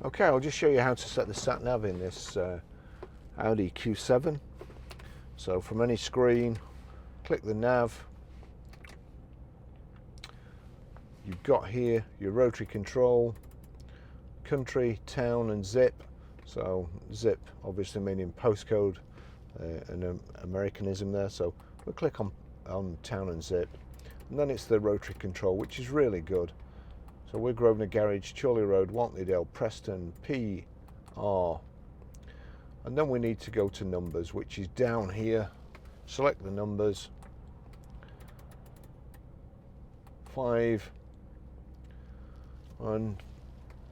Okay, I'll just show you how to set the sat nav in this Audi Q7. So from any screen, click the nav. You've got here your rotary control, country, town and zip. So zip obviously meaning postcode, an Americanism there. So we'll click on town and zip, and then it's the rotary control, which is really good. So we're Grosvenor Garage, Chorley Road, Wantleydale, Preston, PR. And then we need to go to numbers, which is down here. Select the numbers. 5 and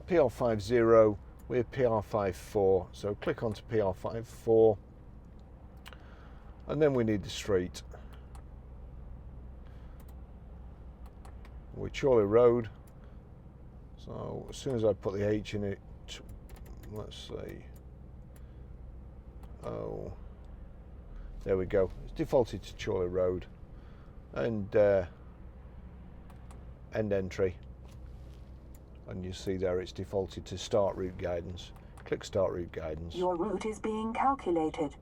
PR50, we're PR54. So click onto PR54. And then we need the street. We're Chorley Road. So as soon as I put the H in it, let's see. Oh, there we go. It's defaulted to Chorley Road, and end entry. And you see there it's defaulted to start route guidance. Click start route guidance. Your route is being calculated.